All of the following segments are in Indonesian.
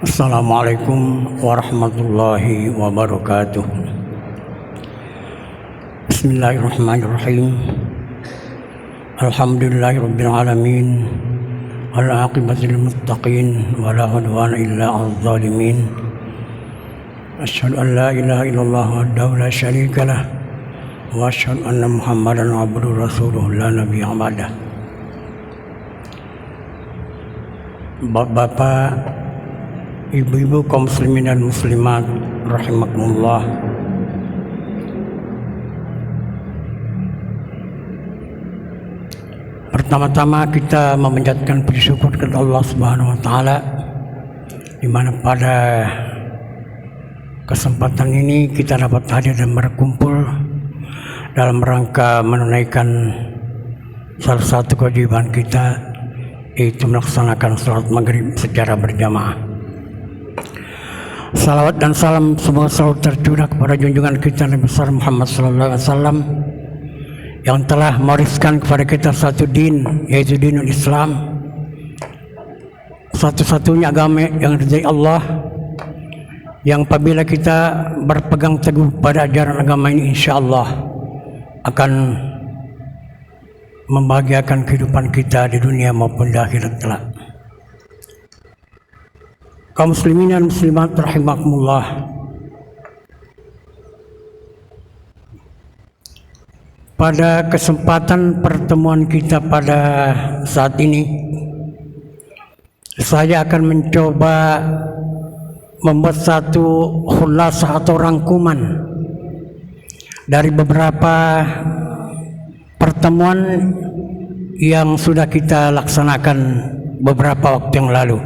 Assalamualaikum warahmatullahi wabarakatuh. Bismillahirrahmanirrahim. Alhamdulillahirabbil alamin. Wal aqibatu lil muttaqin wa la udwana illa 'alal zalimin. Asyhadu an la ilaha illallah wahdahu la syarika lah wa asyhadu anna Muhammadan abduhu rasuluhu la nabiyya ba'dah. Bapak, ibu-ibu kaum muslimin dan muslimat rahimakumullah. Pertama-tama kita memanjatkan puji syukur kepada Allah Subhanahu wa taala, di mana pada kesempatan ini kita dapat hadir dan berkumpul dalam rangka menunaikan salah satu kewajiban kita, yaitu melaksanakan salat maghrib secara berjamaah. Salawat dan salam semoga selalu tercurah kepada junjungan kita Nabi besar Muhammad SAW yang telah mewariskan kepada kita satu din, yaitu dinul Islam, satu-satunya agama yang diridhai Allah, yang apabila kita berpegang teguh pada ajaran agama ini, insya Allah akan membahagiakan kehidupan kita di dunia maupun di akhirat kelak. Kaum muslimin dan muslimat rahimakumullah. Pada kesempatan pertemuan kita pada saat ini, saya akan mencoba membuat satu khulasah atau rangkuman dari beberapa pertemuan yang sudah kita laksanakan beberapa waktu yang lalu.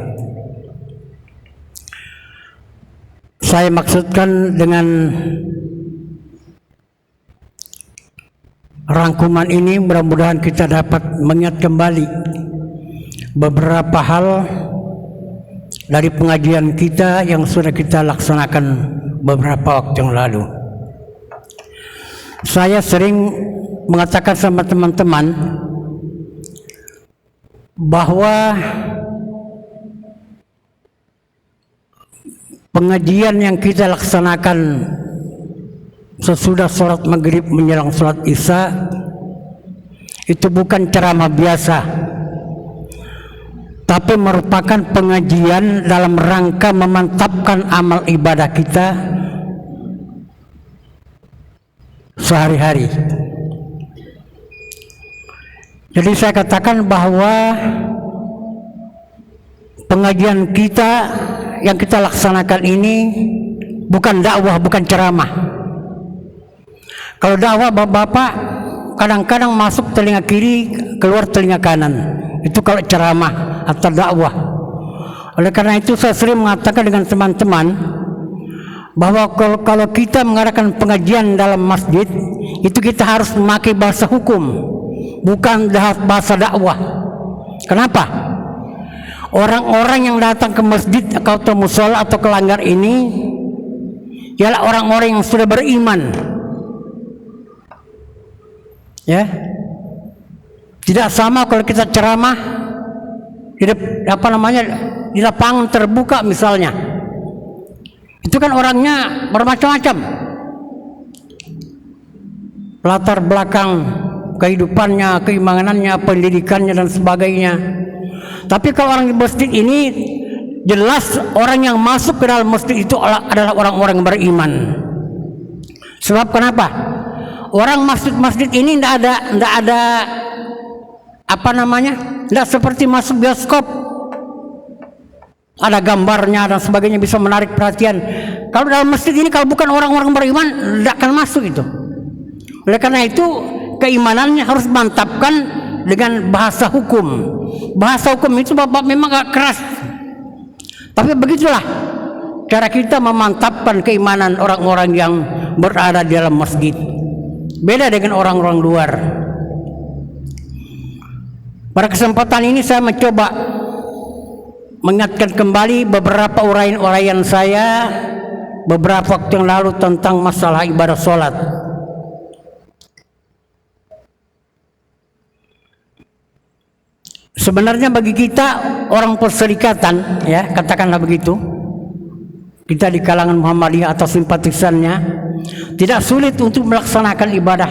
Saya maksudkan dengan rangkuman ini mudah-mudahan kita dapat mengingat kembali beberapa hal dari pengajian kita yang sudah kita laksanakan beberapa waktu yang lalu. Saya sering mengatakan sama teman-teman bahwa pengajian yang kita laksanakan sesudah sholat maghrib menjelang sholat isya itu bukan ceramah biasa, tapi merupakan pengajian dalam rangka memantapkan amal ibadah kita sehari-hari. Jadi saya katakan bahwa pengajian kita yang kita laksanakan ini bukan dakwah, bukan ceramah. Kalau dakwah bapak-bapak kadang-kadang masuk telinga kiri, keluar telinga kanan. Itu kalau ceramah atau dakwah. Oleh karena itu saya sering mengatakan dengan teman-teman bahwa kalau kita mengadakan pengajian dalam masjid, itu kita harus memakai bahasa hukum, bukan bahasa dakwah. Kenapa? Orang-orang yang datang ke masjid atau musola atau ke langgar ini ialah orang-orang yang sudah beriman, ya. Tidak sama kalau kita ceramah di lapangan terbuka misalnya. Itu kan orangnya bermacam-macam, latar belakang kehidupannya, keimanannya, pendidikannya dan sebagainya. Tapi kalau orang di masjid ini jelas orang yang masuk ke dalam masjid itu adalah orang-orang yang beriman. Sebab kenapa? Orang masjid ini tidak ada tidak seperti masuk bioskop, ada gambarnya dan sebagainya bisa menarik perhatian. Kalau dalam masjid ini kalau bukan orang-orang beriman tidak akan masuk itu. Oleh karena itu keimanannya harus mantapkan dengan bahasa hukum. Bahasa hukum itu bapak memang agak keras, tapi begitulah cara kita memantapkan keimanan orang-orang yang berada di dalam masjid. Beda dengan orang-orang luar. Pada kesempatan ini saya mencoba mengingatkan kembali beberapa uraian-uraian saya beberapa waktu yang lalu tentang masalah ibadah sholat. Sebenarnya bagi kita orang perserikatan, ya katakanlah begitu, kita di kalangan Muhammadiyah atau simpatisannya, tidak sulit untuk melaksanakan ibadah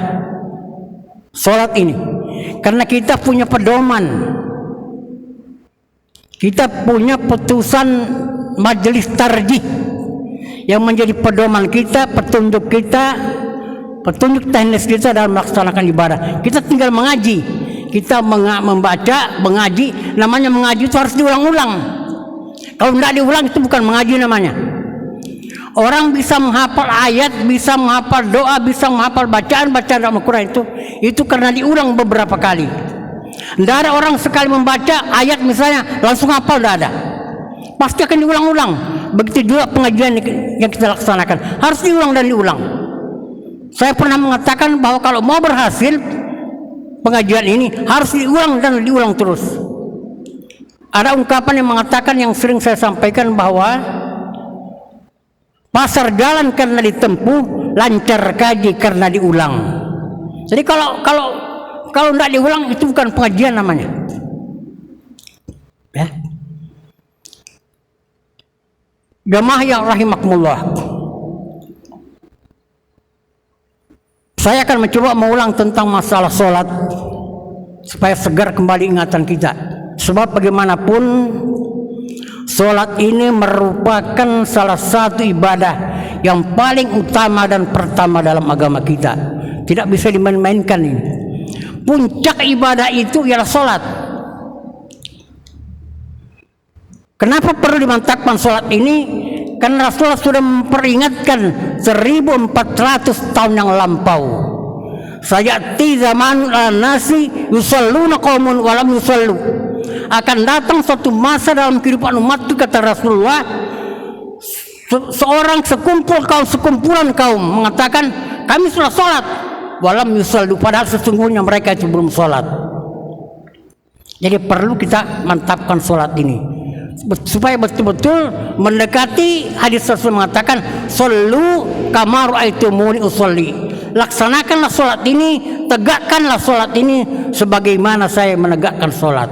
sholat ini, karena kita punya pedoman, kita punya putusan majelis tarjih yang menjadi pedoman kita, petunjuk kita, petunjuk teknis kita dalam melaksanakan ibadah. Kita tinggal mengaji, kita membaca, mengaji. Namanya mengaji itu harus diulang-ulang. Kalau tidak diulang itu bukan mengaji namanya. Orang bisa menghafal ayat, bisa menghafal doa, bisa menghafal bacaan-bacaan dalam Al-Quran itu karena diulang beberapa kali. Tidak ada orang sekali membaca ayat misalnya langsung hafal, tidak ada. Pasti akan diulang-ulang. Begitu juga pengajian yang kita laksanakan, harus diulang dan diulang. Saya pernah mengatakan bahwa kalau mau berhasil pengajian ini harus diulang dan diulang terus. Ada ungkapan yang mengatakan, yang sering saya sampaikan, bahwa pasar jalan karena ditempuh, lancar kaji karena diulang. Jadi kalau tidak diulang itu bukan pengajian namanya. Ya. Jamaah yang rahimakumullah, saya akan mencoba mengulang tentang masalah sholat supaya segar kembali ingatan kita. Sebab bagaimanapun sholat ini merupakan salah satu ibadah yang paling utama dan pertama dalam agama kita. Tidak bisa dimain-mainkan ini. Puncak ibadah itu ialah sholat. Kenapa perlu dimantapkan sholat ini? Karena Rasulullah sudah memperingatkan 1400 tahun yang lampau. Sayati zaman nasi yusalluna qaumun wa lam yusallu. Akan datang suatu masa dalam kehidupan umat itu, kata Rasulullah, seorang sekumpulan kaum mengatakan kami sudah sholat, walam yusallu, padahal sesungguhnya mereka itu belum sholat. Jadi perlu kita mantapkan sholat ini supaya betul-betul mendekati hadis Rasul mengatakan sallu kama ra'aitumuni usolli. Laksanakanlah sholat ini, tegakkanlah sholat ini sebagaimana saya menegakkan sholat.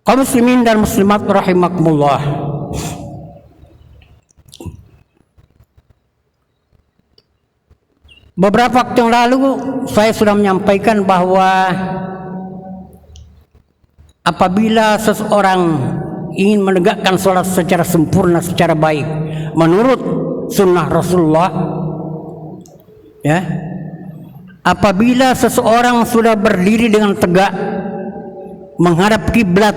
Kaum muslimin dan muslimat rahimakumullah, beberapa waktu yang lalu saya sudah menyampaikan bahwa apabila seseorang ingin menegakkan sholat secara sempurna, secara baik menurut sunnah Rasulullah, ya, apabila seseorang sudah berdiri dengan tegak menghadap kiblat,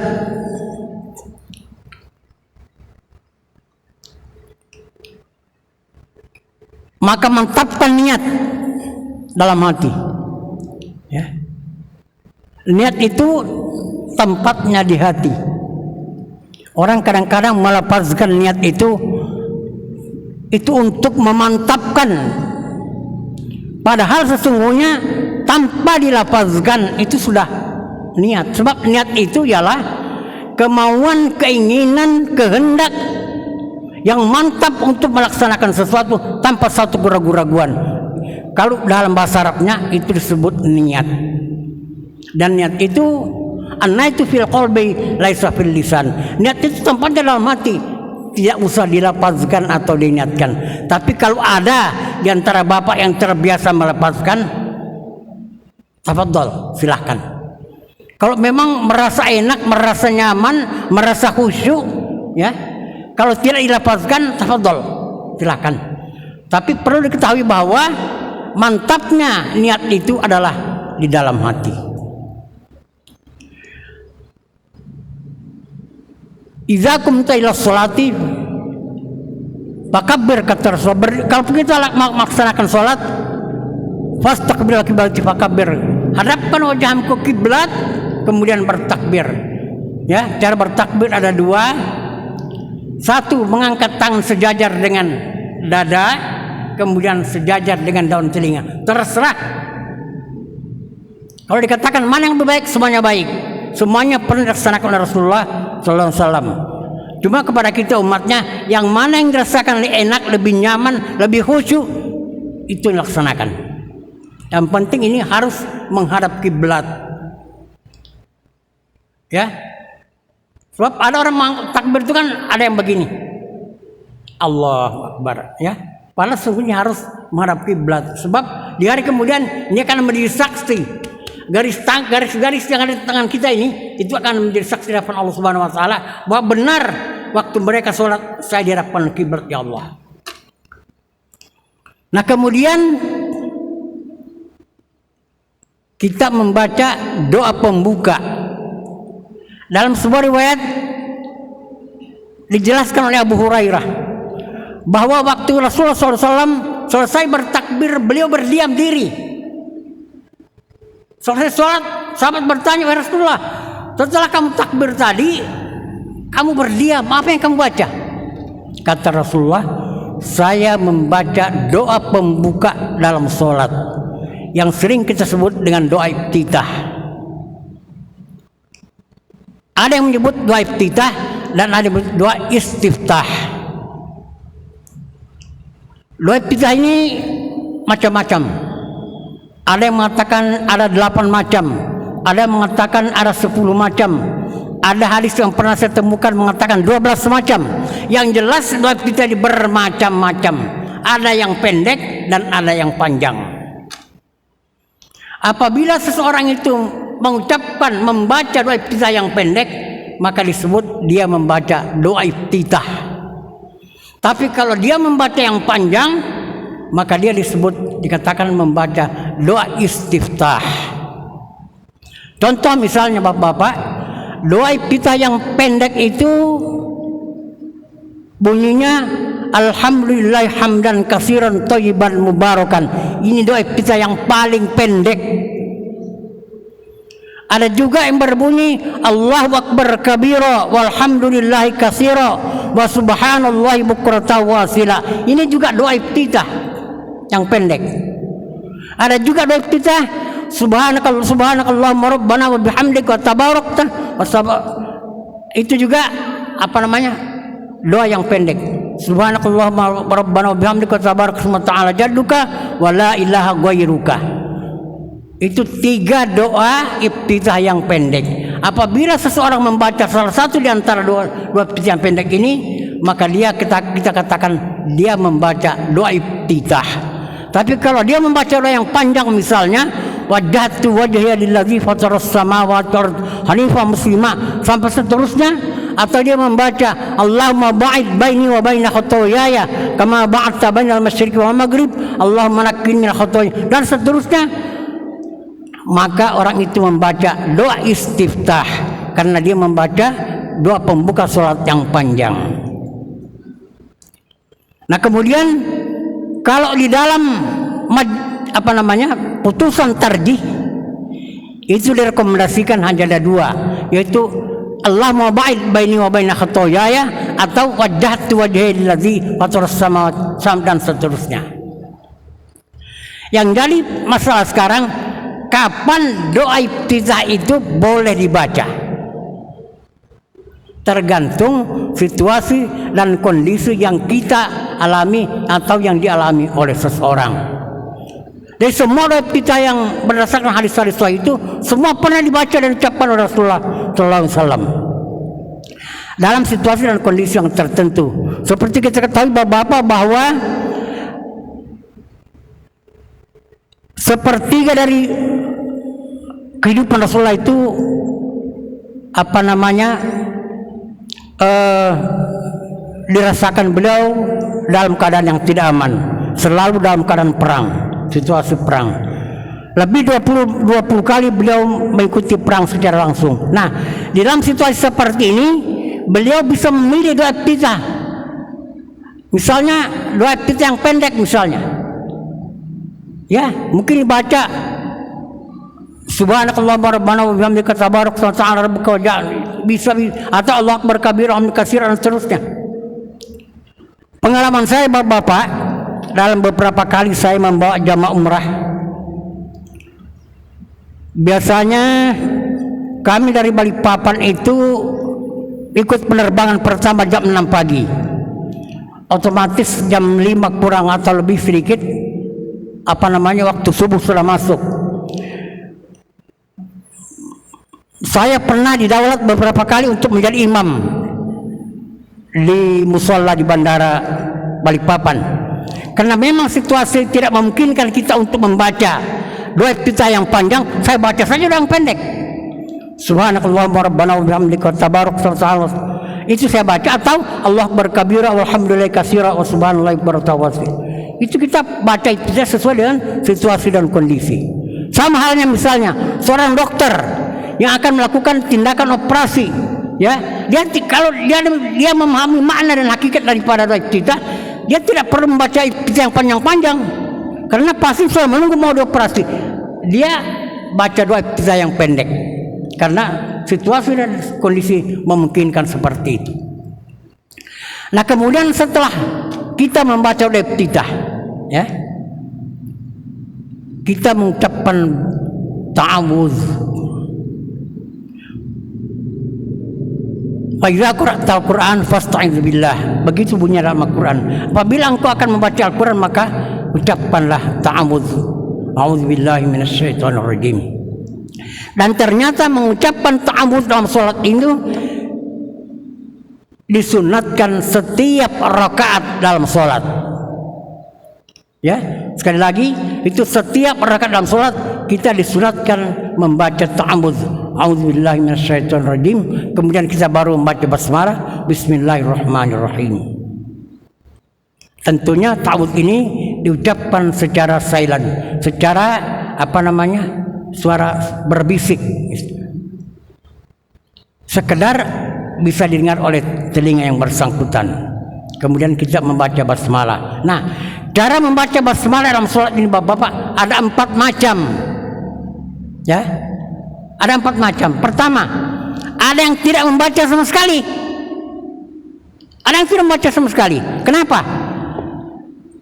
maka mantapkan niat dalam hati, ya. Niat itu tempatnya di hati. Orang kadang-kadang melafazkan niat itu untuk memantapkan, padahal sesungguhnya tanpa dilafazkan itu sudah niat. Sebab niat itu ialah kemauan, keinginan, kehendak yang mantap untuk melaksanakan sesuatu tanpa satu keraguan-raguan. Kalau dalam bahasa Arabnya itu disebut niat. Dan niat itu an-niyatu fil qalbi laisa fil lisan. Niat itu tempatnya dalam hati, tidak usah dilafazkan atau diniatkan. Tapi kalau ada di antara bapak yang terbiasa melafazkan, tafadhol, silahkan. Kalau memang merasa enak, merasa nyaman, merasa khusyuk, ya, kalau tidak dilafazkan, tafadhol, silahkan. Tapi perlu diketahui bahwa mantapnya niat itu adalah di dalam hati. Idza qumta ila sholati fakabbir, kata Rasul. Kalau kita melaksanakan sholat, fastaqbil al-qiblat fakabbir, hadapkan wajahmu ke kiblat, kemudian bertakbir. Ya, cara bertakbir ada dua. Satu, mengangkat tangan sejajar dengan dada, kemudian sejajar dengan daun telinga. Terserah. Kalau dikatakan mana yang lebih baik, semuanya baik. Semuanya pernah dilaksanakan oleh Rasulullah Sallallahu Alaihi Wasallam. Cuma kepada kita umatnya, yang mana yang dirasakan lebih enak, lebih nyaman, lebih khusyuk, itu yang laksanakan. Yang penting ini harus menghadap kiblat. Ya. Sebab ada orang takbir itu kan ada yang begini. Allahu Akbar, ya. Padahal sesungguhnya harus menghadap kiblat. Sebab di hari kemudian ini akan menjadi saksi. Garis-garis yang ada di tangan kita ini itu akan menjadi saksi di hadapan Allah Subhanahu wa taala bahwa benar waktu mereka sholat saya di hadapan kiblat ya Allah. Nah, kemudian kita membaca doa pembuka. Dalam sebuah riwayat dijelaskan oleh Abu Hurairah bahwa waktu Rasulullah SAW selesai bertakbir, beliau berdiam diri. Selesai sholat, sahabat bertanya, wahai Rasulullah, setelah kamu takbir tadi, kamu berdiam, apa yang kamu baca? Kata Rasulullah, saya membaca doa pembuka dalam sholat, yang sering kita sebut dengan doa iftitah. Ada yang menyebut doa iftitah dan ada yang menyebut doa istiftah. Doa iftitah ini macam-macam. Ada yang mengatakan ada 8 macam, ada yang mengatakan ada 10 macam. Ada hadis yang pernah saya temukan mengatakan 12 macam. Yang jelas doa iftitah ini bermacam-macam. Ada yang pendek dan ada yang panjang. Apabila seseorang itu mengucapkan, membaca doa iftitah yang pendek, maka disebut dia membaca doa iftitah. Tapi kalau dia membaca yang panjang, maka dia dikatakan membaca doa istiftah. Contoh misalnya Bapak-bapak, doa iftitah yang pendek itu bunyinya alhamdulillah hamdan katsiran thayyiban mubarakan. Ini doa iftitah yang paling pendek. Ada juga yang berbunyi Allahu akbar kabira walhamdulillahi katsira wa subhanallahi bukratan wa asila. Ini juga doa iftitah yang pendek. Ada juga doa iftitah subhanakallahumma rabbana wa bihamdika wa tabarakta wa itu juga doa yang pendek. Subhanakallahumma rabbana wa bihamdika wa tabarakta wa ta'ala jadduka wa la ilaha ghairuka. Itu 3 doa iftitah yang pendek. Apabila seseorang membaca salah satu di antara doa iftitah yang pendek ini, maka kita katakan dia membaca doa iftitah. Tapi kalau dia membaca doa yang panjang, misalnya wajjahtu wajhiya lillazi fataras samawati wal ardi hanifan muslima sampai seterusnya, atau dia membaca Allahumma ba'id baini wa baina khotoyaya kama ba'adta bainal masyriqi wal maghrib Allahumma naqqini min khotoyaya, dan seterusnya, maka orang itu membaca doa istiftah karena dia membaca doa pembuka sholat yang panjang. Nah, kemudian kalau di dalam putusan tarjih itu direkomendasikan hanya ada 2, yaitu Allahumma ba'id baini wa baina khotoyaya atau wajjahtu wajhiya lillazi fataras samawati dan seterusnya. Yang jadi masalah sekarang, kapan doa iftitah itu boleh dibaca? Tergantung situasi dan kondisi yang kita alami atau yang dialami oleh seseorang. Dari semua doa iftitah yang berdasarkan hadis-hadis itu semua pernah dibaca dan diucapkan oleh Rasulullah SAW dalam situasi dan kondisi yang tertentu. Seperti kita ketahui Bapak-bapak bahwa sepertiga dari kehidupan Rasulullah itu dirasakan beliau dalam keadaan yang tidak aman, selalu dalam keadaan perang, situasi perang. Lebih 20 kali beliau mengikuti perang secara langsung. Nah, di dalam situasi seperti ini beliau bisa memilih doa iftitah. Misalnya doa iftitah yang pendek misalnya. Ya, mungkin dibaca Subhanakallahumma rabbana wa bihamdika tabarakta wa ta'ala rabbuka bisa atau Allah akbar kabira hamdan katsiran dan seterusnya. Pengalaman saya Bapak, dalam beberapa kali saya membawa jamaah umrah, biasanya kami dari Balikpapan itu ikut penerbangan pertama jam 6 pagi. Otomatis jam 5 kurang atau lebih sedikit waktu subuh sudah masuk. Saya pernah didaulat beberapa kali untuk menjadi imam di musola di Bandara Balikpapan, karena memang situasi tidak memungkinkan kita untuk membaca doa iftitah yang panjang. Saya baca saja doa yang pendek, subhanakallahumma rabbana wa bihamdika tabarak ta'ala, itu saya baca, atau Allah berkabira walhamdulillah katsira wa subhanallahi barakatuh. Itu kita baca itu sesuai dengan situasi dan kondisi. Sama halnya misalnya seorang dokter yang akan melakukan tindakan operasi, ya, kalau dia memahami makna dan hakikat daripada doa iftitah, dia tidak perlu membaca iftitah yang panjang-panjang, karena pasti sudah menunggu mau dioperasi. Dia baca doa iftitah yang pendek, karena situasi dan kondisi memungkinkan seperti itu. Nah, kemudian setelah kita membaca doa iftitah, ya, kita mengucapkan ta'awudz. Faiza qara'tal Qur'an fasta'idz billah. Begitu bunyi dalam Al-Qur'an. Apabila engkau akan membaca Al-Qur'an, maka ucapkanlah ta'awudz. A'udzubillahi minasyaitonir rajim. Dan ternyata mengucapkan ta'awudz dalam salat itu disunatkan setiap rakaat dalam salat. Ya, sekali lagi, itu setiap rakaat dalam salat kita disunatkan membaca ta'awudz. A'udzubillahi minasyaitonir rajim. Kemudian kita baru membaca basmalah, bismillahirrahmanirrahim. Tentunya ta'awudz ini diucapkan secara silent, secara suara berbisik, sekedar bisa didengar oleh telinga yang bersangkutan. Kemudian kita membaca basmalah. Nah, cara membaca basmalah dalam sholat ini Bapak-bapak ada 4 macam, ya, ada 4 macam. Pertama, ada yang tidak membaca sama sekali, ada yang tidak membaca sama sekali. Kenapa?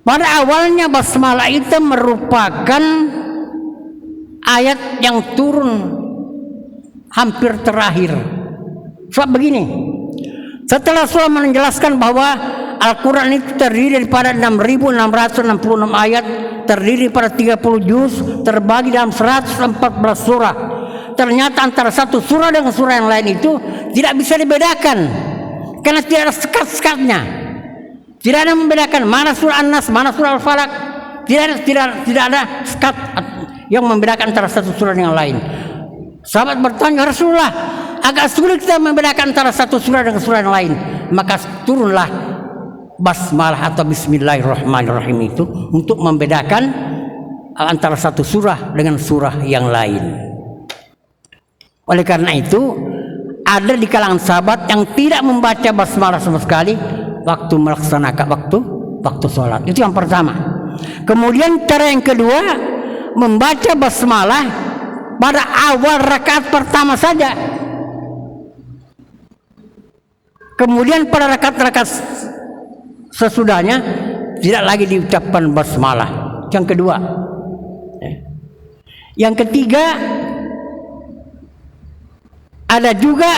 Pada awalnya basmalah itu merupakan ayat yang turun hampir terakhir. Sebab begini, setelah Rasulullah menjelaskan bahwa Al-Quran itu terdiri daripada 6.666 ayat, terdiri pada 30 juz, terbagi dalam 114 surah. Ternyata antara satu surah dengan surah yang lain itu tidak bisa dibedakan, karena tidak ada sekat-sekatnya. Tidak ada membedakan mana surah An-Nas, mana surah Al-Falaq. Tidak ada sekat yang membedakan antara satu surah dengan lain. Sahabat bertanya, Rasulullah, agak sulit kita membedakan antara satu surah dengan surah yang lain. Maka turunlah basmalah atau bismillahirrahmanirrahim itu untuk membedakan antara satu surah dengan surah yang lain. Oleh karena itu, ada di kalangan sahabat yang tidak membaca basmalah sama sekali waktu melaksanakan waktu sholat. Itu yang pertama. Kemudian cara yang kedua, membaca basmalah pada awal rakaat pertama saja. Kemudian pada rakaat-rakaat sesudahnya tidak lagi diucapkan basmalah. Yang kedua. Yang ketiga, ada juga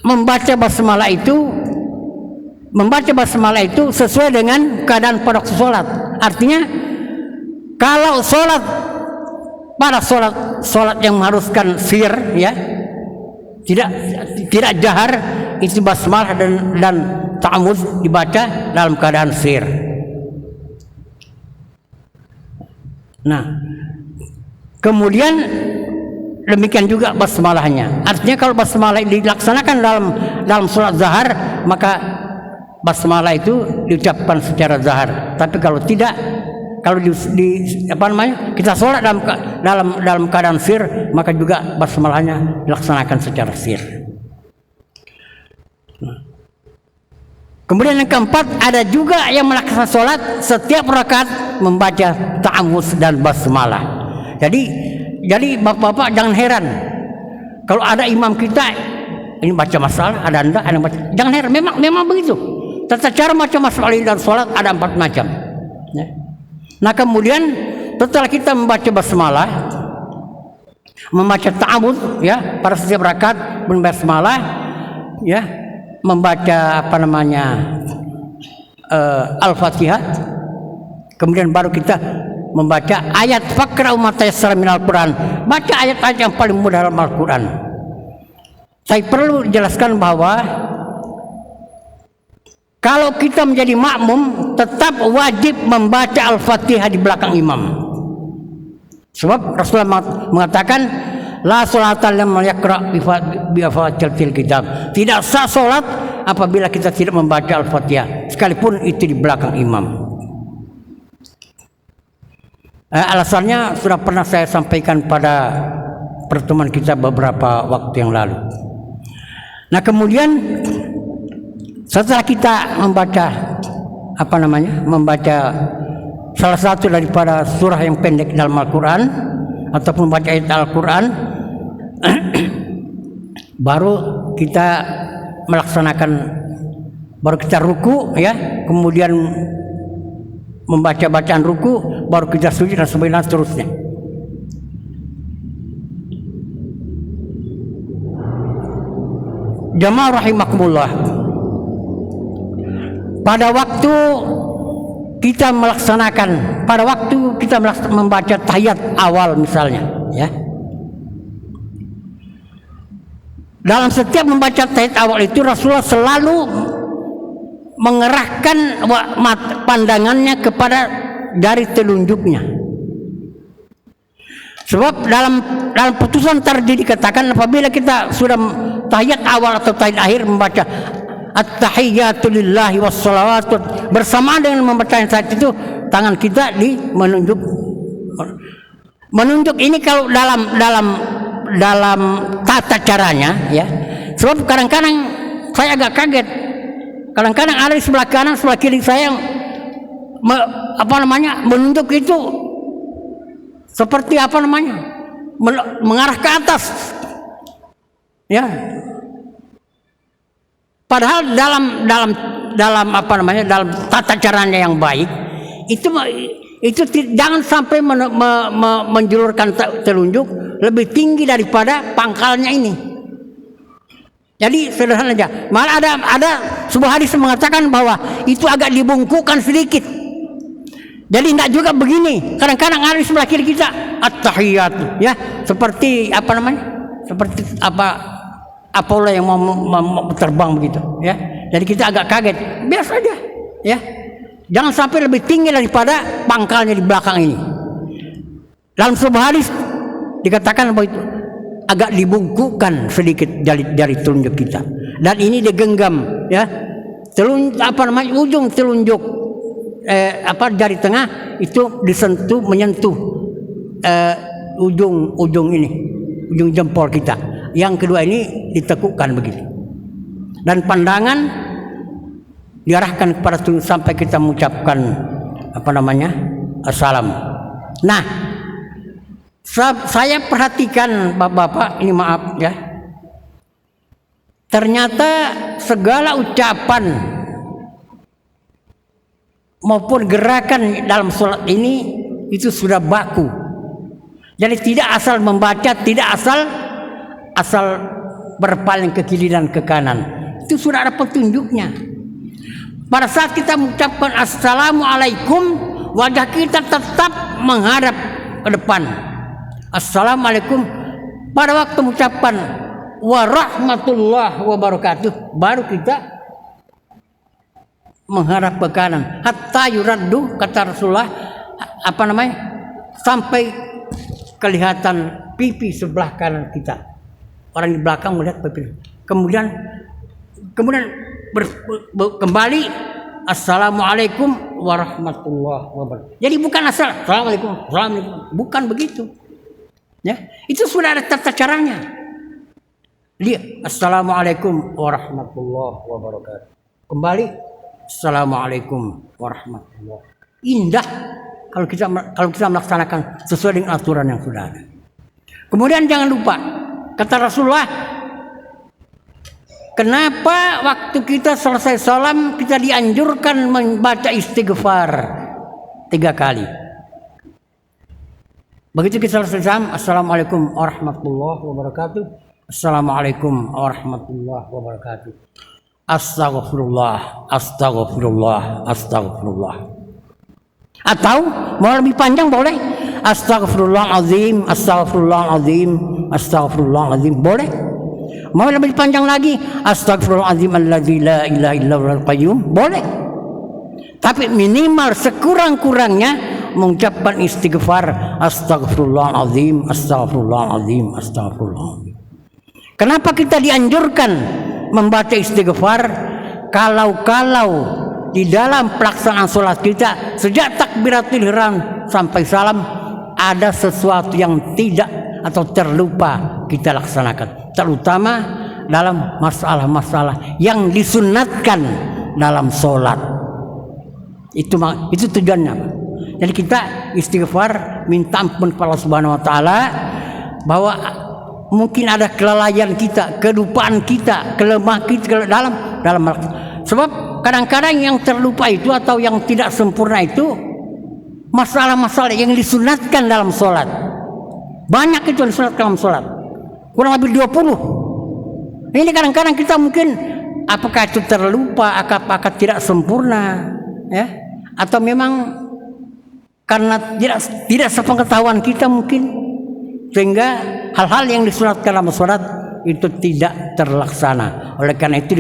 membaca basmalah itu sesuai dengan keadaan pada waktu sholat. Artinya, kalau sholat pada sholat yang mengharuskan sir, ya, tidak jahar, itu basmalah dan ta'awudz dibaca dalam keadaan sir. Nah, kemudian demikian juga basmalahnya. Artinya kalau basmalah dilaksanakan dalam sholat zahar, maka basmalah itu diucapkan secara zahar. Tapi kalau tidak, kalau kita sholat dalam keadaan sir, maka juga basmalahnya dilaksanakan secara sir. Kemudian yang keempat, ada juga yang melaksanakan sholat setiap rakaat membaca ta'awudz dan basmalah. Jadi bapak-bapak jangan heran kalau ada imam kita ini baca masalah, ada yang baca. Jangan heran, memang begitu. Tata cara baca masalah dan sholat ada 4 macam. Ya. Nah, kemudian setelah kita membaca basmalah, membaca ta'awudz, ya, pada setiap rakaat berbasmalah, ya, membaca Al-Fatihah, Kemudian baru kita membaca ayat faqra'u ma tayassara minal Quran. Baca ayat-ayat yang paling mudah dalam Al-Quran. Saya perlu jelaskan bahwa kalau kita menjadi makmum tetap wajib membaca Al-Fatihah di belakang imam. Sebab Rasulullah mengatakan la sholata liman yaqra bi Fatihatil kitab. Tidak sah salat apabila kita tidak membaca Al-Fatihah, sekalipun itu di belakang imam. Alasannya sudah pernah saya sampaikan pada pertemuan kita beberapa waktu yang lalu. Nah, kemudian setelah kita membaca membaca salah satu daripada surah yang pendek dalam Al-Quran ataupun membaca ayat Al-Quran, baru kita melaksanakan, baru kita ruku, ya, kemudian membaca bacaan ruku, baru kita sujud dan sebagainya seterusnya. Jamaah rahimakumullah, pada waktu kita membaca tahiyat awal misalnya, ya, dalam setiap membaca tahiyat awal itu Rasulullah selalu mengerahkan pandangannya kepada jari telunjuknya. Sebab dalam putusan tadi dikatakan apabila kita sudah tahiyat awal atau tahiyat akhir membaca at-tahiyyatu lillahi wassalawatu, bersamaan dengan membaca saat itu tangan kita menunjuk ini kalau dalam tata caranya, ya. Sebab kadang-kadang saya agak kaget. Kadang-kadang ada di sebelah kanan, sebelah kiri saya yang menunjuk itu seperti mengarah ke atas, ya. Padahal dalam tata caranya yang baik itu jangan sampai menjulurkan telunjuk lebih tinggi daripada pangkalnya ini. Jadi sederhana aja. Malah ada sebuah hadis mengatakan bahwa itu agak dibungkukkan sedikit. Jadi tidak juga begini. Kadang-kadang ada di sebelah kiri kita at-tahiyyatu, ya, seperti Apollo yang mau terbang begitu, ya. Jadi kita agak kaget. Biasa aja, ya. Jangan sampai lebih tinggi daripada pangkalnya di belakang ini. Dalam sebuah hadis dikatakan bahwa itu agak dibungkukkan sedikit jari telunjuk kita, dan ini digenggam, ya, ujung telunjuk jari tengah itu menyentuh ujung jempol kita, yang kedua ini ditekukkan begitu, dan pandangan diarahkan kepada telunjuk sampai kita mengucapkan assalam. Nah, saya perhatikan bapak-bapak, ini maaf, ya, ternyata segala ucapan maupun gerakan dalam sholat ini itu sudah baku. Jadi tidak asal membaca, tidak asal berpaling ke kiri dan ke kanan. Itu sudah ada petunjuknya. Pada saat kita mengucapkan assalamualaikum, wajah kita tetap menghadap ke depan. Assalamualaikum. Pada waktu mengucapkan warahmatullahi wabarakatuh, baru kita menghadap ke kanan. Hatta yuraddu, kata Rasulullah, sampai kelihatan pipi sebelah kanan kita. Orang di belakang melihat pipi. Kemudian kembali assalamualaikum warahmatullahi wabarakatuh. Jadi bukan assalamualaikum, bukan begitu. Ya, itu sudah ada tata caranya. Dia assalamualaikum warahmatullahi wabarakatuh. Kembali assalamualaikum warahmatullahi. Indah kalau kita melaksanakan sesuai dengan aturan yang sudah ada. Kemudian jangan lupa, kata Rasulullah, kenapa waktu kita selesai salam kita dianjurkan membaca istighfar 3 kali. Begitu kita selesai salam, assalamualaikum warahmatullahi wabarakatuh, assalamualaikum warahmatullahi wabarakatuh, astagfirullah, astagfirullah, astagfirullah. Atau mau lebih panjang boleh. Astaghfirullahaladzim, astaghfirullahaladzim, astaghfirullahaladzim, boleh. Mau lebih panjang lagi, astaghfirullahaladzim alladzi la ilaha illa huwal qayyum, boleh. Tapi minimal sekurang-kurangnya mengucapkan istighfar, astaghfirullahaladzim, astaghfirullahaladzim, astaghfirullahaladzim. Kenapa kita dianjurkan membaca istighfar? Kalau di dalam pelaksanaan sholat kita sejak takbiratul ihram sampai salam ada sesuatu yang tidak atau terlupa kita laksanakan, terutama dalam masalah-masalah yang disunatkan dalam sholat. Itu tujuannya. Jadi kita istighfar, minta ampun kepada Allah Subhanahu Wa Taala bahwa mungkin ada kelalaian kita, kelupaan kita, kelemahan kita dalam sebab kadang-kadang yang terlupa itu atau yang tidak sempurna itu masalah-masalah yang disunatkan dalam sholat. Banyak itu yang disunatkan dalam sholat, kurang lebih 20. Ini kadang-kadang kita mungkin apakah itu terlupa, apakah tidak sempurna, ya, atau memang karena tidak sepengetahuan kita mungkin, sehingga hal-hal yang disunatkan dalam sholat itu tidak terlaksana. Oleh karena itu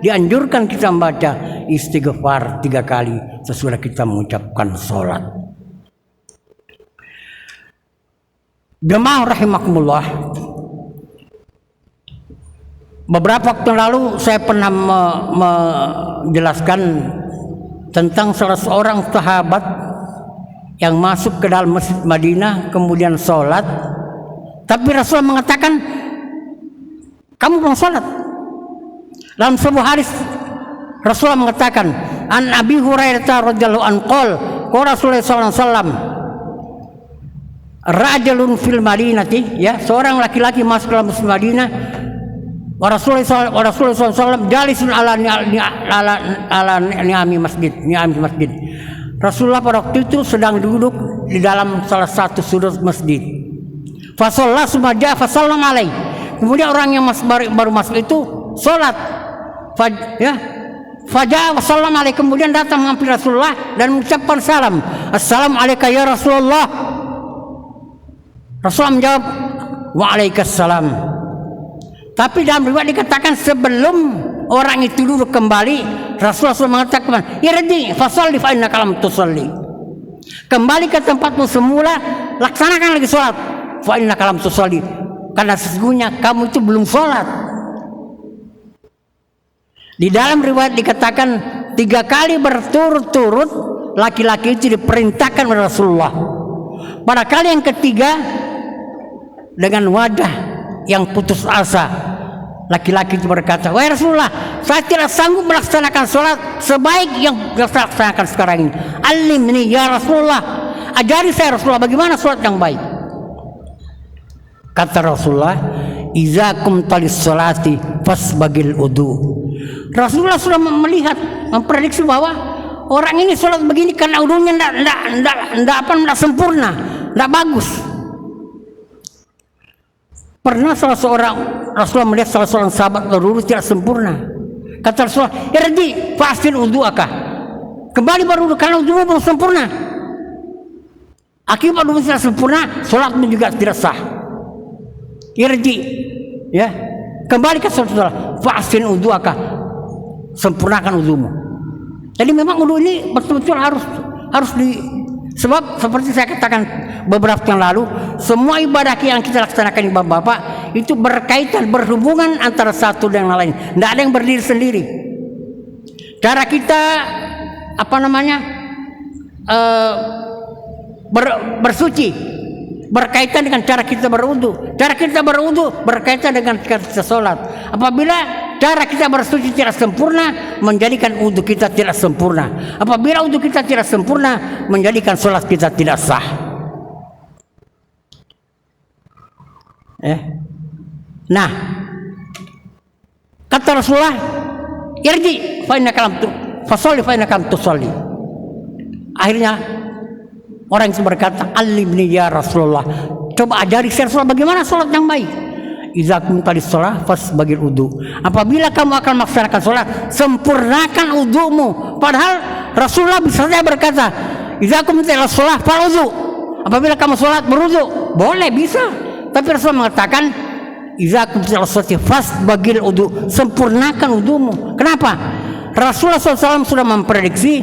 dianjurkan kita membaca istighfar 3 kali sesudah kita mengucapkan sholat. Jemaah rahimakumullah, beberapa waktu lalu saya pernah menjelaskan tentang salah seorang sahabat yang masuk ke dalam Masjid Madinah kemudian sholat, tapi Rasulullah mengatakan, kamu belum sholat. Dalam sebuah hadis Rasulullah mengatakan, an Abi Hurairah radhiyallahu anhu qala Rasulullah sallallahu alaihi wasallam, rajulun fil madinati, ya, seorang laki-laki masuk ke dalam Masjid Madinah, wa Rasulullah sallallahu alaihi wasallam jalisun ala ni'ami masjid. Rasulullah pada waktu itu sedang duduk di dalam salah satu sudut masjid. Fa shalla sumaja fa sallam alaihi. Kemudian orang yang baru masuk itu salat. Faja wa sallam alaihi, kemudian datang menghampiri Rasulullah dan mengucapkan salam. Assalamu alayka ya Rasulullah. Rasulullah menjawab, waalaikumsalam. Tapi dalam riwayat dikatakan sebelum orang itu duduk kembali, Rasulullah mengatakan, irji fasalli fa innaka lam tusalli. Kembali ke tempatmu semula, laksanakan lagi sholat. Fa innaka lam tusalli, karena sesungguhnya kamu itu belum sholat. Di dalam riwayat dikatakan 3 kali berturut-turut laki-laki itu diperintahkan oleh Rasulullah. Pada kali yang ketiga, dengan wajah yang putus asa, laki-laki itu berkata, wahai Rasulullah, saya tidak sanggup melaksanakan sholat sebaik yang saya laksanakan sekarang ini. Alimni ya Rasulullah, ajari saya Rasulullah bagaimana sholat yang baik. Kata Rasulullah, iza kumtalis sholati fasbagil udu. Rasulullah sudah melihat, memprediksi bahwa orang ini sholat begini karena udunya tidak sempurna, tidak bagus. Pernah salah seorang Rasulullah melihat salah seorang sahabat berwudu tidak sempurna. Kata Rasulullah, irji fa'asil wudu'aka, kembali berwudu karena wudu'mu belum sempurna. Akibat wudu tidak sempurna, sholatmu juga tidak sah. Irji, ya, kembali ke sholat, fa'asil wudu'aka, sempurnakan wudu'mu. Jadi memang wudu ini betul-betul harus sebab seperti saya katakan beberapa yang lalu, semua ibadah yang kita laksanakan Bapak itu berkaitan, berhubungan antara satu dengan lain. Tidak ada yang berdiri sendiri. Cara kita bersuci berkaitan dengan cara kita berwudu. Cara kita berwudu berkaitan dengan cara kita sholat. Apabila cara kita bersuci tidak sempurna, menjadikan wudu kita tidak sempurna. Apabila wudu kita tidak sempurna, menjadikan sholat kita tidak sah. Nah, kata Rasulullah, irji fa innaka lam fasalli fa innaka lam tusalli. Akhirnya orang itu berkata, alimni ya Rasulullah, coba ajari saya Rasulullah bagaimana sholat yang baik. Iza kumta lis-shalah fasbagil wudu. Apabila kamu akan melaksanakan sholat, sempurnakan wudumu. Padahal Rasulullah bisa saja berkata, Idza qumta ila shalah fa'udzu. Apabila kamu sholat berwudu, boleh, bisa. Tapi Rasulullah mengatakan idza qumta ila sholati fasbagil wudu, sempurnakan wudumu. Kenapa? Rasulullah SAW sudah memprediksi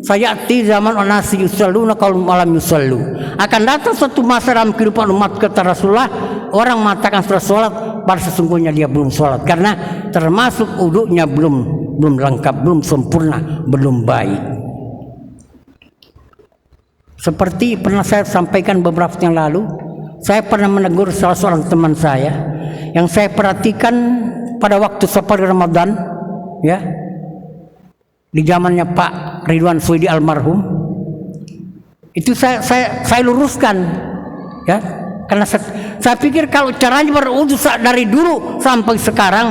sayati zaman onasi yusalluna kalau malam yusallu, akan datang suatu masa dalam kehidupan umat, kata Rasulullah, orang mengatakan sudah sholat, pada sesungguhnya dia belum sholat, karena termasuk wudunya belum lengkap, belum sempurna, belum baik. Seperti pernah saya sampaikan beberapa waktu yang lalu, saya pernah menegur salah seorang teman saya yang saya perhatikan pada waktu safar Ramadan, ya, di zamannya Pak Ridwan Suidi almarhum. Itu saya luruskan, ya, karena saya pikir kalau caranya berwudu dari dulu sampai sekarang,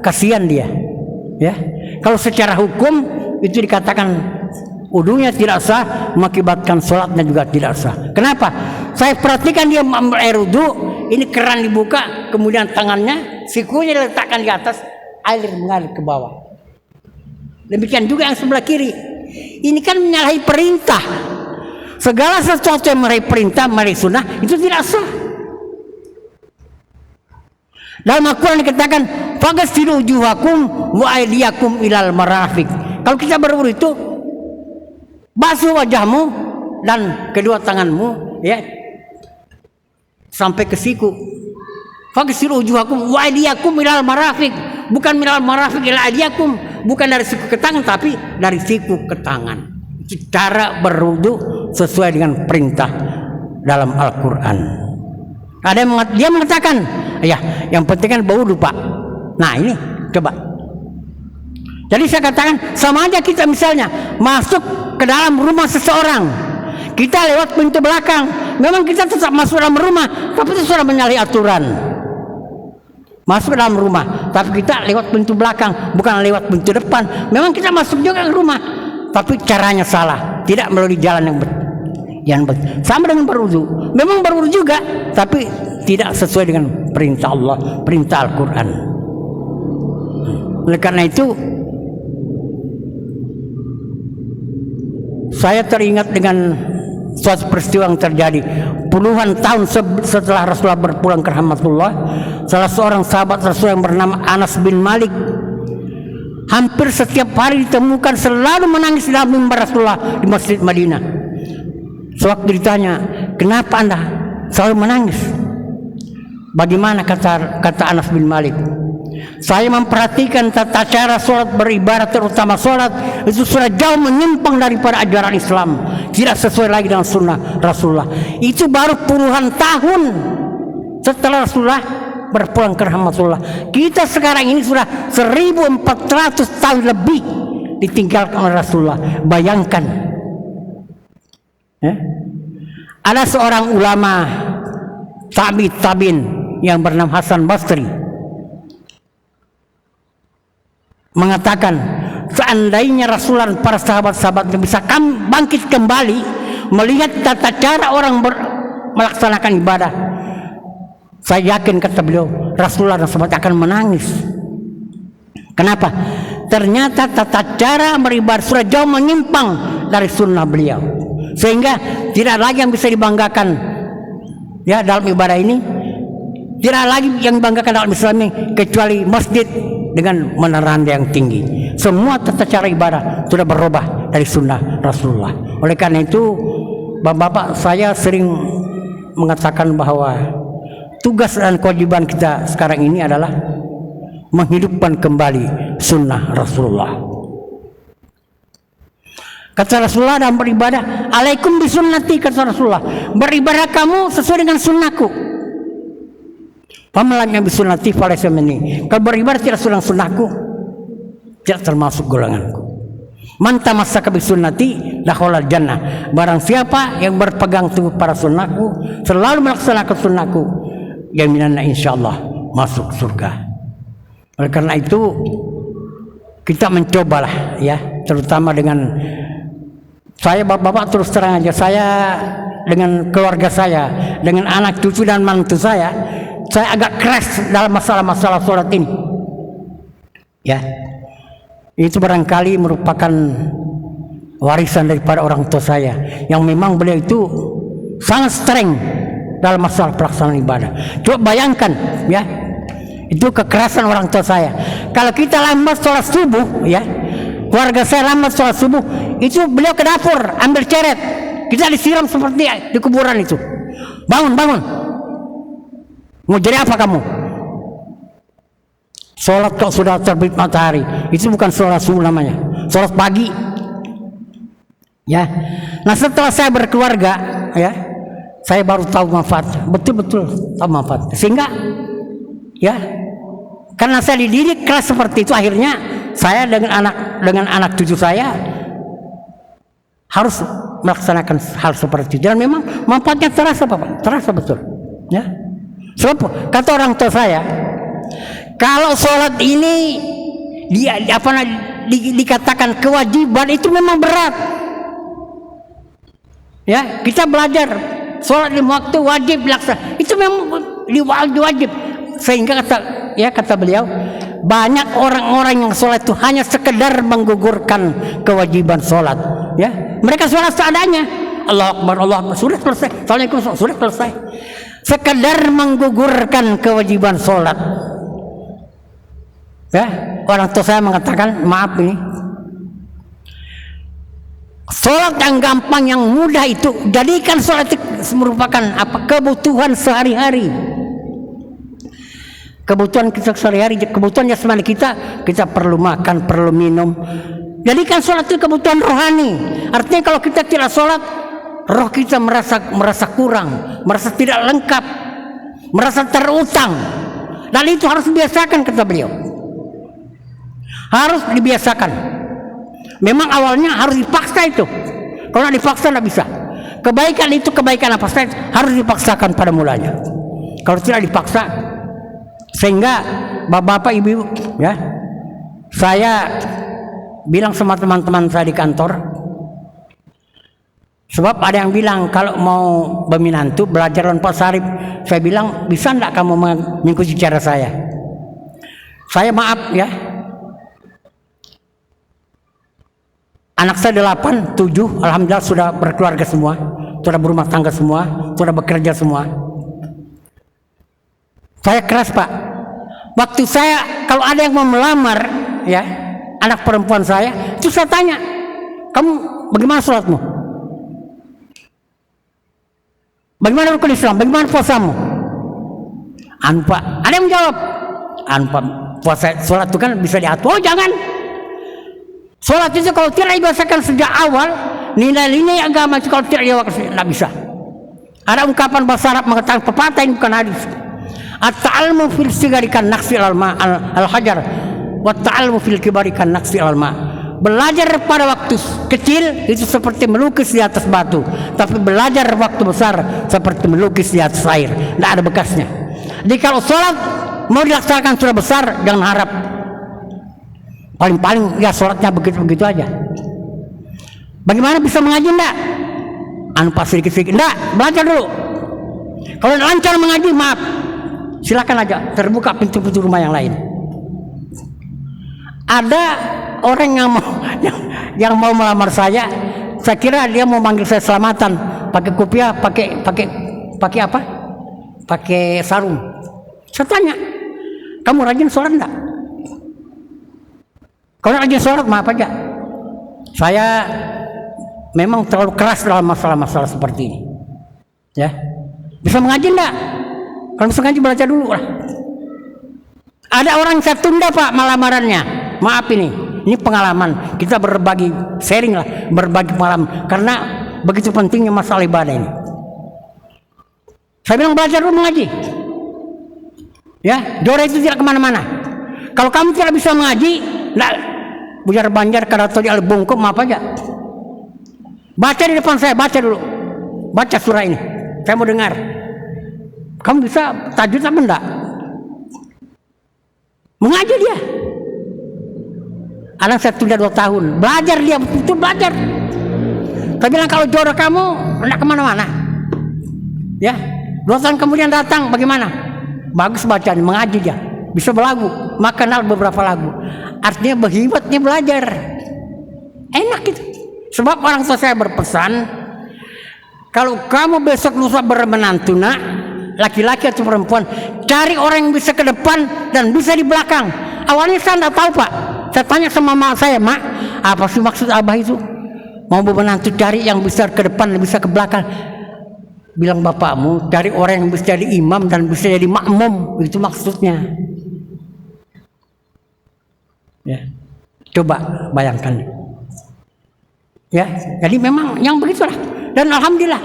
kasihan dia, ya. Kalau secara hukum itu dikatakan wudunya tidak sah, mengakibatkan sholatnya juga tidak sah. Kenapa? Saya perhatikan dia mengambil air wudu, ini keran dibuka, kemudian tangannya, sikunya diletakkan di atas, air mengalir ke bawah. Demikian juga yang sebelah kiri. Ini kan menyalahi perintah. Segala sesuatu yang menyalahi perintah, menyalahi sunnah, itu tidak sah. Dalam Al-Quran dikatakan, "Faghsilu wujuhakum wa aydiyakum ilal marafiq." Kalau kita berwudu itu, basuh wajahmu dan kedua tanganmu, ya, sampai ke siku. Faghsilu wujuhakum wa aydiyakum ilal marafiq, bukan minal marafiq ila aydiyakum, bukan dari siku ke tangan, tapi dari siku ke tangan. Itu cara berwudu sesuai dengan perintah dalam Al-Quran. Ada yang dia mengatakan, ya, yang penting kan berwudu, Pak. Nah, ini coba. Jadi saya katakan, sama aja kita misalnya masuk ke dalam rumah seseorang, kita lewat pintu belakang, memang kita tetap masuk dalam rumah, tapi itu sudah menyalahi aturan. Masuk ke dalam rumah, tapi kita lewat pintu belakang, bukan lewat pintu depan. Memang kita masuk juga ke rumah, tapi caranya salah, tidak melalui jalan yang betul. Sama dengan berwudu, memang berwudu juga, tapi tidak sesuai dengan perintah Allah, perintah Al-Quran. Oleh karena itu, saya teringat dengan suatu peristiwa yang terjadi puluhan tahun setelah Rasulullah berpulang ke rahmatullah. Salah seorang sahabat Rasul yang bernama Anas bin Malik hampir setiap hari ditemukan selalu menangis di dalam mimbar Rasulullah di Masjid Madinah. Sewaktu ditanya, kenapa Anda selalu menangis? Bagaimana, kata Anas bin Malik, saya memperhatikan tata cara sholat beribadah, terutama sholat itu sudah jauh menyimpang daripada ajaran Islam, tidak sesuai lagi dengan sunnah Rasulullah. Itu baru puluhan tahun setelah Rasulullah berpulang ke rahmatullah. Kita sekarang ini sudah 1400 tahun lebih ditinggalkan oleh Rasulullah. Bayangkan, ya? Ada seorang ulama tabi'in yang bernama Hasan Basri mengatakan, seandainya Rasulullah dan para sahabat-sahabatnya bisa bangkit kembali melihat tata cara orang melaksanakan ibadah, saya yakin, kata beliau, Rasulullah dan sahabat akan menangis. Kenapa? Ternyata tata cara beribadah sudah jauh menyimpang dari sunnah beliau, sehingga tidak lagi yang bisa dibanggakan, ya, dalam ibadah ini. Tidak lagi yang dibanggakan dalam Islam ini kecuali masjid dengan menara yang tinggi. Semua tata cara ibadah sudah berubah dari sunnah Rasulullah. Oleh karena itu, bapak-bapak, saya sering mengatakan bahwa tugas dan kewajiban kita sekarang ini adalah menghidupkan kembali sunnah Rasulullah. Kata Rasulullah dalam beribadah, alaikum bisunnati, kata Rasulullah, beribadah kamu sesuai dengan sunnahku. Pamalan yang bisunnati falaysa minni, kalau beribadah tidak sesuai dengan sunnahku, tidak termasuk golonganku. Man tamassaka bisunnati dakhala jannah, barang siapa yang berpegang teguh pada sunnahku, selalu melaksanakan sunnahku, jaminannya insyaallah masuk surga. Oleh karena itu, kita mencobalah, ya, terutama dengan saya, bapak-bapak, terus terang aja, saya dengan keluarga saya, dengan anak cucu dan mantu saya agak keras dalam masalah-masalah sholat ini, ya. Itu barangkali merupakan warisan daripada orang tua saya, yang memang beliau itu sangat streng dalam masalah pelaksanaan ibadah. Coba bayangkan ya, itu kekerasan orang tua saya. Kalau kita lambat sholat subuh ya, keluarga saya lambat sholat subuh, itu beliau ke dapur ambil ceret, kita disiram seperti di kuburan itu. Bangun, bangun, mau jadi apa kamu? Sholat kok sudah terbit matahari. Itu bukan sholat subuh namanya, sholat pagi ya. Nah setelah saya berkeluarga ya, saya baru tahu manfaat, betul-betul tahu manfaat. Sehingga ya, karena saya dididik keras seperti itu, akhirnya saya dengan anak cucu saya harus melaksanakan hal seperti itu. Dan memang manfaatnya terasa, Bapak, terasa betul ya. Sebab kata orang tua saya, kalau sholat ini dikatakan kewajiban, itu memang berat ya. Kita belajar sholat lima waktu wajib dilaksanakan, itu memang wajib. Sehingga kata beliau, banyak orang-orang yang sholat itu hanya sekedar menggugurkan kewajiban sholat ya. Mereka sholat seadanya, Allahu Akbar, Allah Akbar, sudah selesai, Assalamualaikum, sudah selesai. Sekedar menggugurkan kewajiban sholat ya. Orang tua saya mengatakan, maaf ini, sholat yang gampang, yang mudah itu jadikan sholat itu merupakan kebutuhan sehari-hari, kebutuhan kita sehari-hari, kebutuhan jasmani kita perlu makan, perlu minum. Jadikan sholat itu kebutuhan rohani. Artinya kalau kita tidak sholat, roh kita merasa kurang, merasa tidak lengkap, merasa terutang. Dan itu harus dibiasakan, kata beliau, harus dibiasakan. Memang awalnya harus dipaksa itu. Kalau tidak dipaksa tidak bisa. Kebaikan itu kebaikan apa saja harus dipaksakan pada mulanya. Kalau tidak dipaksa, sehingga bapak-bapak, ibu-ibu ya, saya bilang sama teman-teman saya di kantor, sebab ada yang bilang kalau mau berminantu belajar lawan Pak Sarip, saya bilang bisa enggak kamu mengikuti cara saya? Saya maaf ya, anak saya 8, 7, alhamdulillah sudah berkeluarga semua, sudah berumah tangga semua, sudah bekerja semua. Saya keras, Pak. Waktu saya, kalau ada yang mau melamar ya, anak perempuan saya, itu saya tanya, kamu bagaimana sholatmu? Bagaimana rukun Islam? Bagaimana puasamu? Pak, ada yang menjawab, Pak, puasa sholat itu kan bisa diatur. Oh jangan, sholat itu kalau tidak dibiasakan sejak awal, nilai-nilai agama itu kalau tidak dibiasakan tidak bisa. Ada ungkapan bahasa Arab mengatakan, pepatah, ini bukan hadis, at-ta'almu fil sigari kan naqsi al-hajar wa ta'almu fil kibari kan naqsi al-ma. Belajar pada waktu kecil itu seperti melukis di atas batu, tapi belajar waktu besar seperti melukis di atas air, tidak ada bekasnya. Jadi kalau sholat mau dilaksanakan sudah besar, jangan harap paling-paling ya sholatnya begitu-begitu aja. Bagaimana bisa mengaji? Enggak, Pak, sedikit-sedikit, enggak, belajar dulu. Kalau lancar mengaji, maaf, silakan aja, terbuka pintu-pintu rumah yang lain. Ada orang yang mau melamar saya kira dia mau manggil saya selamatan, pakai kopiah, pakai apa? Pakai sarung. Saya tanya, kamu rajin sholat enggak? Kalau rajin sholat, maaf aja, saya memang terlalu keras dalam masalah-masalah seperti ini. Ya, bisa mengaji enggak? Kalau bisa ngaji, belajar dulu lah. Ada orang saya tunda, Pak, malamarannya. Maaf ini pengalaman. Kita berbagi, sharing lah, berbagi pengalaman. Karena begitu pentingnya masalah ibadah ini. Saya bilang belajar dulu mengaji. Ya, Dora itu tidak kemana-mana. Kalau kamu tidak bisa mengaji, nah, bujar banjar karato di albungkum, maaf aja. Baca di depan saya, baca dulu. Baca surah ini. Saya mau dengar. Kamu bisa tajwid apa enggak? Mengaji dia. Anak saya tunda 2 tahun. Belajar dia, betul belajar. Saya bilang kalau jodoh kamu enggak kemana-mana. Ya, 2 tahun kemudian datang, bagaimana? Bagus bacaan, mengaji dia. Bisa berlagu, makanal beberapa lagu. Artinya berhebatnya belajar. Enak itu. Sebab orang tua saya berpesan, kalau kamu besok lusa bermenantu nak, laki-laki atau perempuan, cari orang yang bisa ke depan dan bisa di belakang. Awalnya saya tidak tahu Pak. Saya tanya sama mak saya, mak, apa sih maksud abah itu? Mau bermenantu cari yang bisa ke depan dan bisa ke belakang. Bilang bapakmu, cari orang yang bisa jadi imam dan bisa jadi makmum. Itu maksudnya. Ya, coba bayangkan. Ya, jadi memang yang begitulah. Dan alhamdulillah,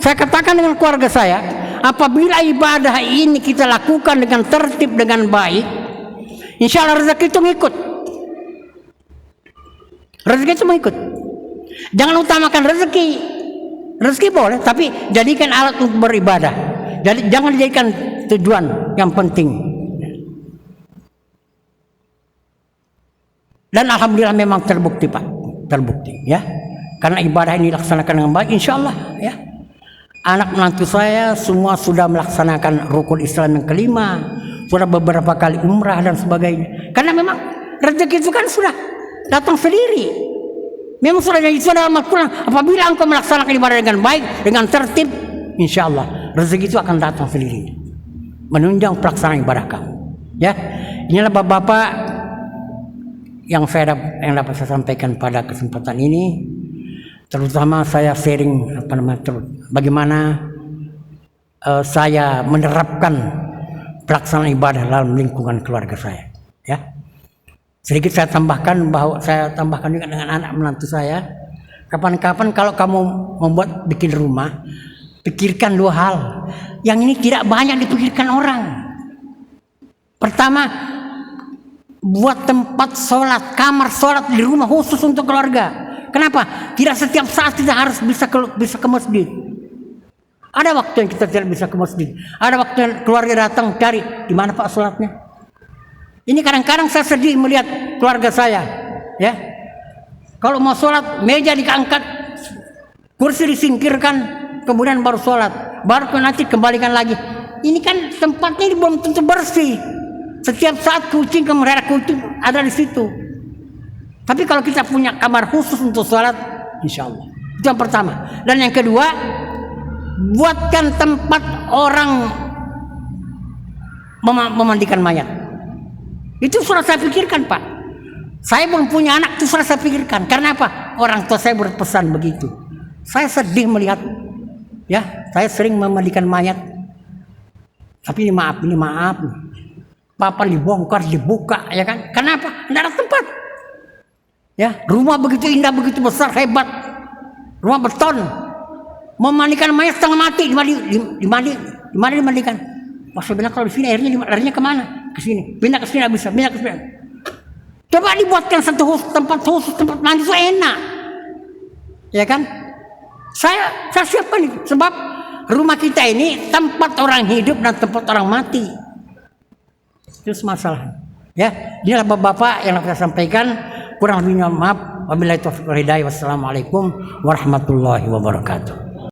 saya katakan dengan keluarga saya, apabila ibadah ini kita lakukan dengan tertib, dengan baik, insya Allah rezeki itu ngikut. Rezeki itu mengikut. Jangan utamakan rezeki. Rezeki boleh, tapi jadikan alat untuk beribadah. Jadi jangan dijadikan tujuan yang penting. Dan alhamdulillah memang terbukti Pak, terbukti ya. Karena ibadah ini dilaksanakan dengan baik, insya Allah ya. Anak menantu saya semua sudah melaksanakan rukun Islam yang kelima, sudah beberapa kali umrah dan sebagainya. Karena memang rezeki itu kan sudah datang sendiri. Memang sudah jadi sudah amat pulang. Apabila engkau melaksanakan ibadah dengan baik, dengan tertib, insya Allah rezeki itu akan datang sendiri, menunjang pelaksanaan ibadah kamu. Ya, inilah bapak-bapak yang dapat saya sampaikan pada kesempatan ini. Terutama saya sharing bagaimana saya menerapkan pelaksanaan ibadah dalam lingkungan keluarga saya. Ya, sedikit saya tambahkan juga dengan anak menantu saya. Kapan-kapan kalau kamu bikin rumah, pikirkan dua hal. Yang ini tidak banyak dipikirkan orang. Pertama, buat tempat sholat, kamar sholat di rumah khusus untuk keluarga. Kenapa? Tidak setiap saat kita harus bisa ke masjid. Ada waktu yang kita tidak bisa ke masjid. Ada waktu yang keluarga datang cari di mana Pak sholatnya. Ini kadang-kadang saya sedih melihat keluarga saya. Ya, kalau mau sholat meja diangkat, kursi disingkirkan, kemudian baru sholat, baru nanti kembalikan lagi. Ini kan tempatnya belum tentu bersih. Setiap saat kucing kemerah kucing ada di situ. Tapi kalau kita punya kamar khusus untuk sholat, insya Allah. Itu yang pertama. Dan yang kedua, buatkan tempat orang memandikan mayat. Itu sudah saya pikirkan Pak. Saya belum punya anak, itu sudah saya pikirkan. Karena apa? Orang tua saya berpesan begitu. Saya sedih melihat, ya, saya sering memandikan mayat. Tapi ini maaf. Papan dibongkar, dibuka, ya kan? Kenapa? Tidak ada tempat. Ya, rumah begitu indah, begitu besar, hebat, rumah beton, memandikan mayat setengah mati, dimandikan. Pas saya bilang kalau di sini airnya kemana? Ke sini, pindah ke sini, bisa, pindah ke sini. Coba dibuatkan satu tempat khusus, tempat mandi itu enak, ya kan? Saya siapkan itu, sebab rumah kita ini tempat orang hidup dan tempat orang mati. Itu masalah. Ya, inilah bapak-bapak yang saya sampaikan. Kurang lebihnya maaf. Wabillahi taufiq wal hidayah. Wassalamualaikum warahmatullahi wabarakatuh.